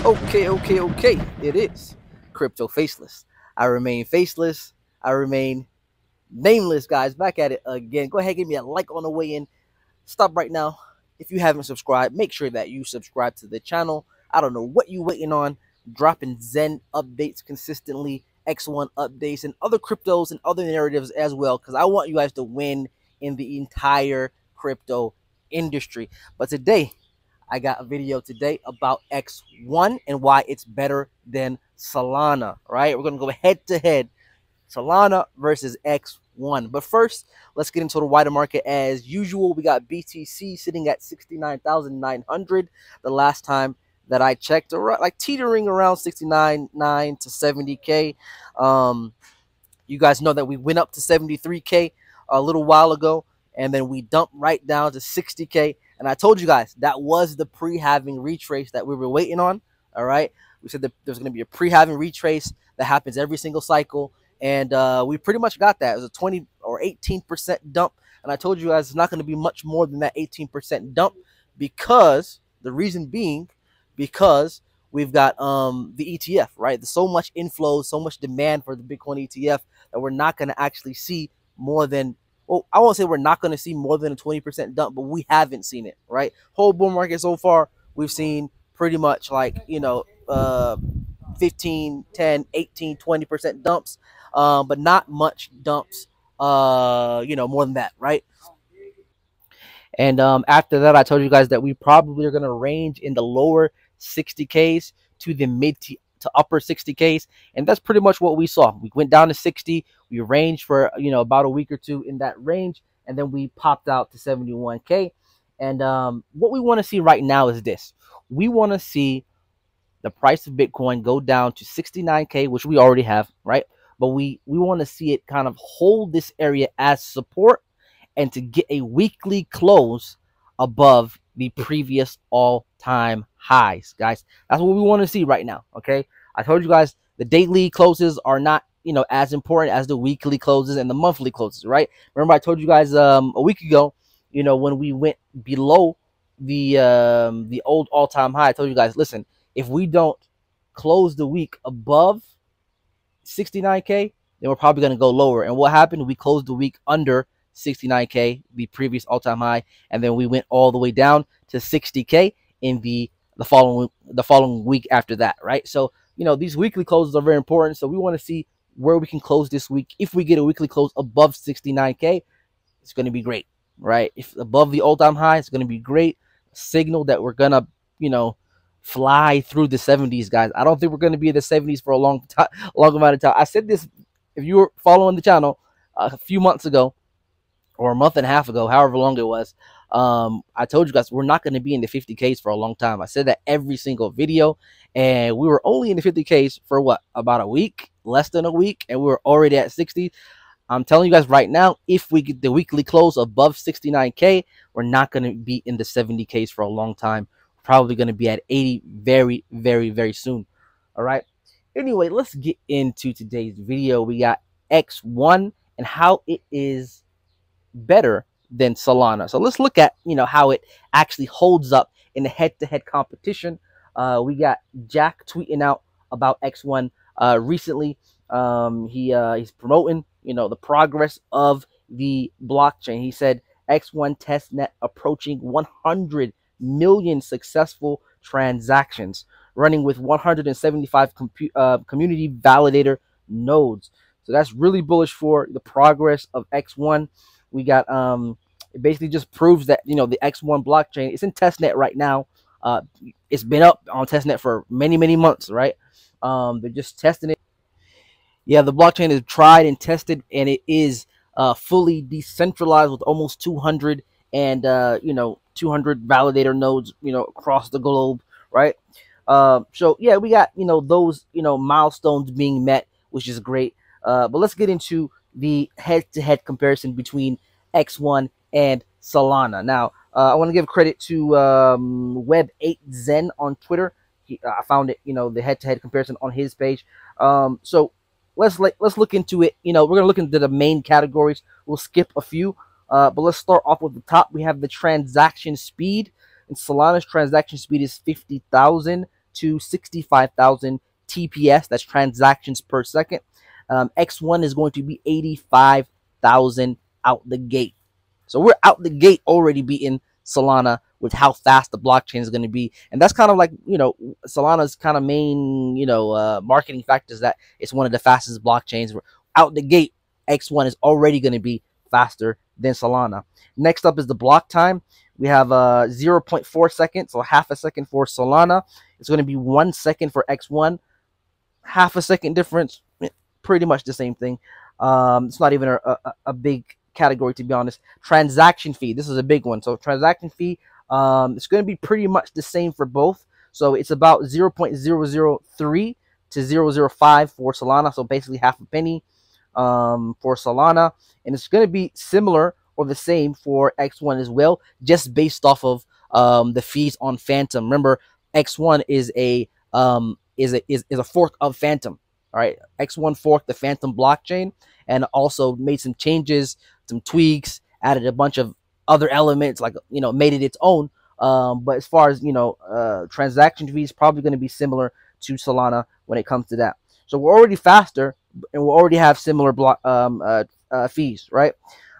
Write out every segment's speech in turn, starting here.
Okay. It is Crypto Faceless. I remain faceless. I remain nameless, guys. Back at it again. Go ahead, give me a like on the way in. Stop right now. If you haven't subscribed, make sure that you subscribe to the channel. I don't know what you waiting on. Dropping Zen updates consistently, X1 updates, and other cryptos and other narratives as well, because I want you guys to win in the entire crypto industry. But today, I got a video today about X1 and why it's better than Solana, right? We're going to go head to head, Solana versus X1. But first, let's get into the wider market as usual. We got BTC sitting at 69,900 the last time that I checked, like teetering around 69.9 to 70K. You guys know that we went up to 73K a little while ago, and then we dumped right down to 60K. And I told you guys that was the pre-halving retrace that we were waiting on. All right, we said that there's going to be a pre-halving retrace that happens every single cycle, and we pretty much got that. It was a 20 or 18% dump, and I told you guys it's not going to be much more than that 18% dump, because the reason being, because we've got the ETF, right? There's so much inflow, so much demand for the Bitcoin ETF that we're not going to actually see more than, well, I won't say we're not going to see more than a 20% dump, but we haven't seen it, right? Whole bull market so far, we've seen pretty much like, 15, 10, 18, 20% dumps, but not much dumps, more than that, right? And after that, I told you guys that we probably are going to range in the lower 60Ks to the mid to upper 60Ks. And that's pretty much what we saw. We went down to 60. We ranged for, about a week or two in that range. And then we popped out to 71K. And what we want to see right now is this. We want to see the price of Bitcoin go down to 69K, which we already have, right? But we want to see it kind of hold this area as support and to get a weekly close above the previous all-time highs, guys. That's what we want to see right now, okay? I told you guys the daily closes are not, as important as the weekly closes and the monthly closes, right? Remember I told you guys a week ago, when we went below the old all-time high, I told you guys, listen, if we don't close the week above 69K, then we're probably going to go lower. And what happened? We closed the week under 69K, the previous all-time high, and then we went all the way down to 60K in the following week after that, right? So, these weekly closes are very important. So we want to see where we can close this week. If we get a weekly close above 69K, it's going to be great, right? If above the all-time high, it's going to be great. Signal that we're going to, fly through the 70s, guys. I don't think we're going to be in the 70s for a long amount of time. I said this, if you were following the channel a few months ago, or a month and a half ago, however long it was, I told you guys we're not going to be in the 50Ks for a long time. I said that every single video, and we were only in the 50Ks for what, about a week, less than a week, and we were already at 60. I'm telling you guys right now, if we get the weekly close above 69K, we're not going to be in the 70Ks for a long time. We're probably going to be at 80 very, very, very soon. All right. Anyway, let's get into today's video. We got X1 and how it is better than Solana. So let's look at, how it actually holds up in the head-to-head competition. We got Jack tweeting out about X1 recently. He's promoting, the progress of the blockchain. He said X1 testnet approaching 100 million successful transactions, running with 175 community validator nodes. So that's really bullish for the progress of X1. We got it basically just proves that the X1 blockchain is in testnet right now. It's been up on testnet for many months, right? They're just testing it. Yeah, the blockchain is tried and tested, and it is fully decentralized with almost 200 and 200 validator nodes across the globe, right? So yeah, we got those milestones being met, which is great. But let's get into the head-to-head comparison between X1 and Solana. Now, I want to give credit to Web8Zen on Twitter. I found it, the head-to-head comparison on his page. So let's look into it. We're gonna look into the main categories. We'll skip a few, but let's start off with the top. We have the transaction speed, and Solana's transaction speed is 50,000 to 65,000 TPS. That's transactions per second. X1 is going to be 85,000 out the gate. So we're out the gate already beating Solana with how fast the blockchain is going to be. And that's kind of like, Solana's kind of main, marketing factors, that it's one of the fastest blockchains. Out the gate, X1 is already going to be faster than Solana. Next up is the block time. We have 0.4 seconds, so half a second for Solana. It's going to be 1 second for X1. Half a second difference, pretty much the same thing. It's not even a big category, to be honest. Transaction fee, this is a big one. So transaction fee, it's going to be pretty much the same for both. So it's about 0.003 to 0.005 for Solana, so basically half a penny for Solana, and it's going to be similar or the same for X1 as well, just based off of the fees on Phantom. Remember, X1 is a fork of Phantom. All right, X1 forked the Phantom blockchain and also made some changes, some tweaks, added a bunch of other elements, like, made it its own. But as far as, transaction fees, probably going to be similar to Solana when it comes to that. So we're already faster, and we already have similar block fees, right?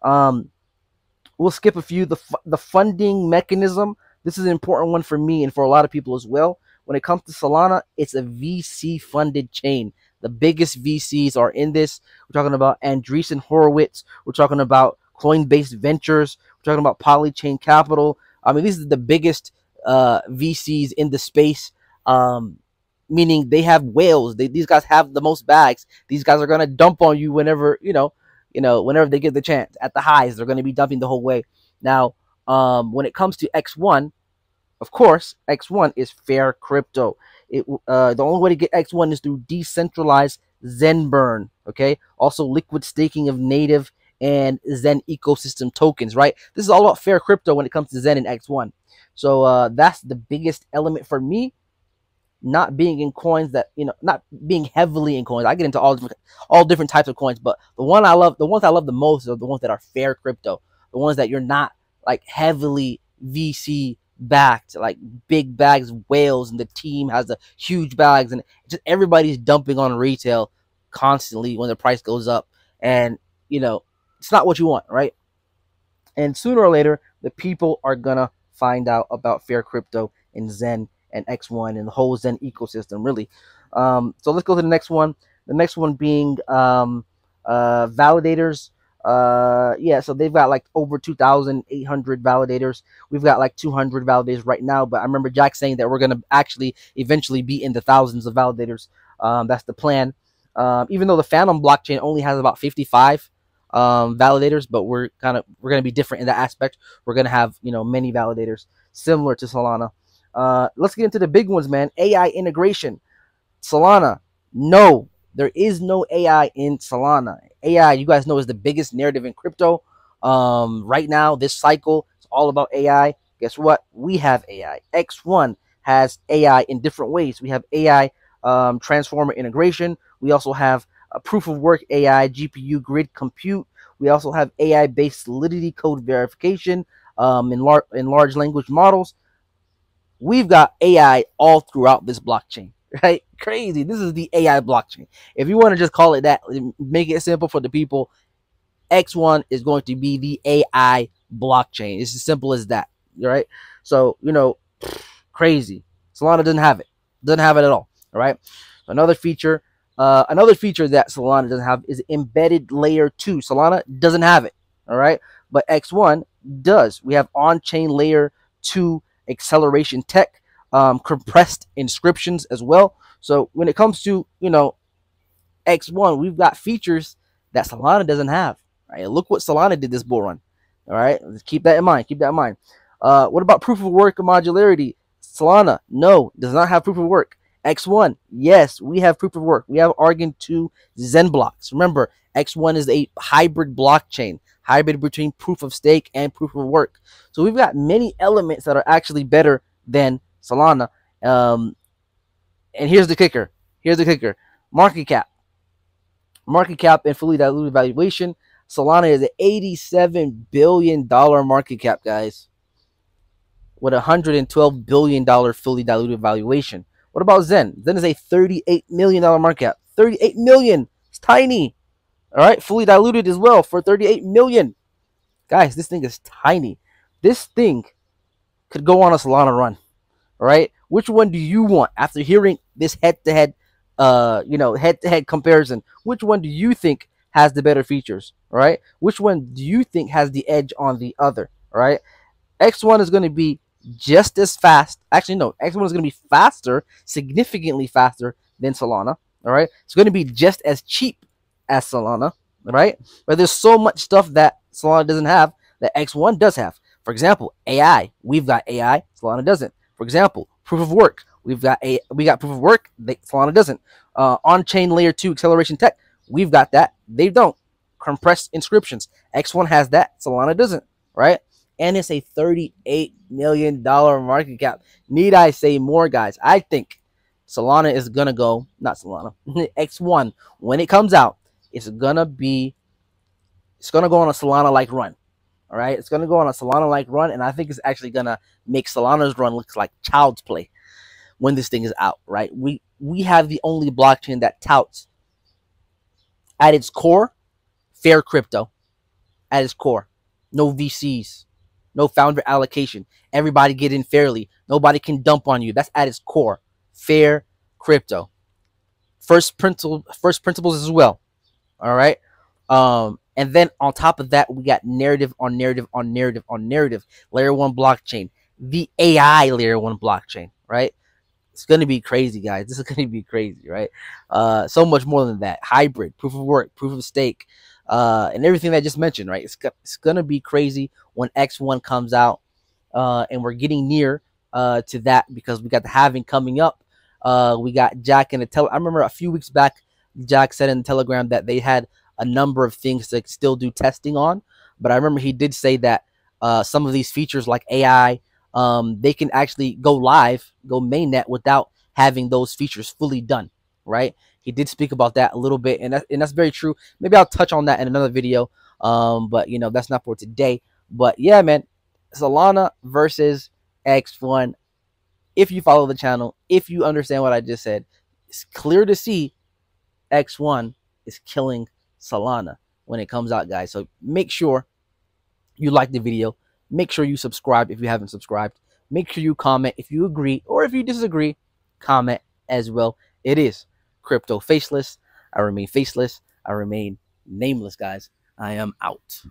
We'll skip a few. The funding mechanism. This is an important one for me and for a lot of people as well. When it comes to Solana, it's a VC funded chain. The biggest VCs are in this. We're talking about Andreessen Horowitz. We're talking about Coinbase Ventures. We're talking about Polychain Capital. I mean, these are the biggest VCs in the space, meaning they have whales. These guys have the most bags. These guys are going to dump on you whenever, whenever they get the chance. At the highs, they're going to be dumping the whole way. Now, when it comes to X1, of course, X1 is fair crypto. The only way to get X1 is through decentralized Zenburn. Okay. Also, liquid staking of native and Zen ecosystem tokens. Right. This is all about fair crypto when it comes to Zen and X1. So that's the biggest element for me. Not being in coins that, not being heavily in coins. I get into all different types of coins, but the ones I love the most are the ones that are fair crypto. The ones that you're not like heavily VC backed, like big bags, whales, and the team has the huge bags, and just everybody's dumping on retail constantly when the price goes up, and it's not what you want, right? And sooner or later, the people are gonna find out about fair crypto and Zen and X1 and the whole Zen ecosystem, really. So let's go to the next one. The next one being validators. So they've got like over 2,800 validators. We've got like 200 validators right now, but I remember Jack saying that we're going to actually eventually be in the thousands of validators. That's the plan. Even though the Phantom blockchain only has about 55 validators, but we're going to be different in that aspect. We're going to have, many validators similar to Solana. Let's get into the big ones, man. AI integration. Solana, no, there is no AI in Solana. AI, you guys know, is the biggest narrative in crypto. Right now, this cycle is all about AI. Guess what? We have AI. X1 has AI in different ways. We have AI transformer integration. We also have a proof of work AI GPU grid compute. We also have AI-based solidity code verification in large language models. We've got AI all throughout this blockchain, right? Crazy. This is the AI blockchain. If you want to just call it that, make it simple for the people, X1 is going to be the AI blockchain. It's as simple as that, right? So, crazy. Solana doesn't have it. Doesn't have it at all, all right? So another feature that Solana doesn't have is embedded layer 2. Solana doesn't have it, all right? But X1 does. We have on-chain layer 2 acceleration tech, compressed inscriptions as well. So when it comes to X1, we've got features that Solana doesn't have. Right? Look what Solana did this bull run. All right, let's keep that in mind. Keep that in mind. What about proof of work and modularity? Solana, no, does not have proof of work. X1, yes, we have proof of work. We have Argon 2 Zen blocks. Remember, X1 is a hybrid blockchain, hybrid between proof of stake and proof of work. So we've got many elements that are actually better than Solana. And here's the kicker. Market cap and fully diluted valuation. Solana is an $87 billion market cap, guys, with $112 billion fully diluted valuation. What about Zen? Zen is a $38 million market cap. 38 million. It's tiny. All right, fully diluted as well for 38 million. Guys, this thing is tiny. This thing could go on a Solana run. All right, which one do you want after hearing this head-to-head, head-to-head comparison? Which one do you think has the better features? All right, which one do you think has the edge on the other? All right, X1 is going to be just as fast. Actually, no, X1 is going to be faster, significantly faster than Solana. All right, it's going to be just as cheap as Solana. All right, but there's so much stuff that Solana doesn't have that X1 does have. For example, AI. We've got AI. Solana doesn't. For example, proof of work. We got proof of work. Solana doesn't. On-chain layer 2 acceleration tech. We've got that. They don't. Compressed inscriptions. X1 has that. Solana doesn't. Right? And it's a $38 million market cap. Need I say more, guys? I think Solana is gonna go, not Solana, X1, when it comes out, it's gonna go on a Solana-like run. All right, it's gonna go on a Solana-like run, and I think it's actually gonna make Solana's run look like child's play when this thing is out. Right? We have the only blockchain that touts at its core fair crypto. At its core, no VCs, no founder allocation. Everybody get in fairly. Nobody can dump on you. That's at its core, fair crypto. First principles as well. All right. And then on top of that, we got narrative on narrative on narrative on narrative. Layer 1 blockchain, the AI layer 1 blockchain, right? It's going to be crazy, guys. This is going to be crazy, right? So much more than that. Hybrid, proof of work, proof of stake, and everything that I just mentioned, right? It's going to be crazy when X1 comes out, and we're getting near to that because we got the halving coming up. We got Jack in the I remember a few weeks back, Jack said in the Telegram that they had a number of things to still do testing on, but I remember he did say that some of these features like AI, they can actually go live, go mainnet without having those features fully done, right? He did speak about that a little bit, and that's very true. Maybe I'll touch on that in another video, but that's not for today. But yeah, man, Solana versus X1. If you follow the channel, if you understand what I just said, it's clear to see X1 is killing Solana when it comes out, guys. So make sure you like the video. Make sure you subscribe if you haven't subscribed. Make sure you comment if you agree, or if you disagree, comment as well. It is Crypto Faceless. I remain faceless. I remain nameless, guys. I am out.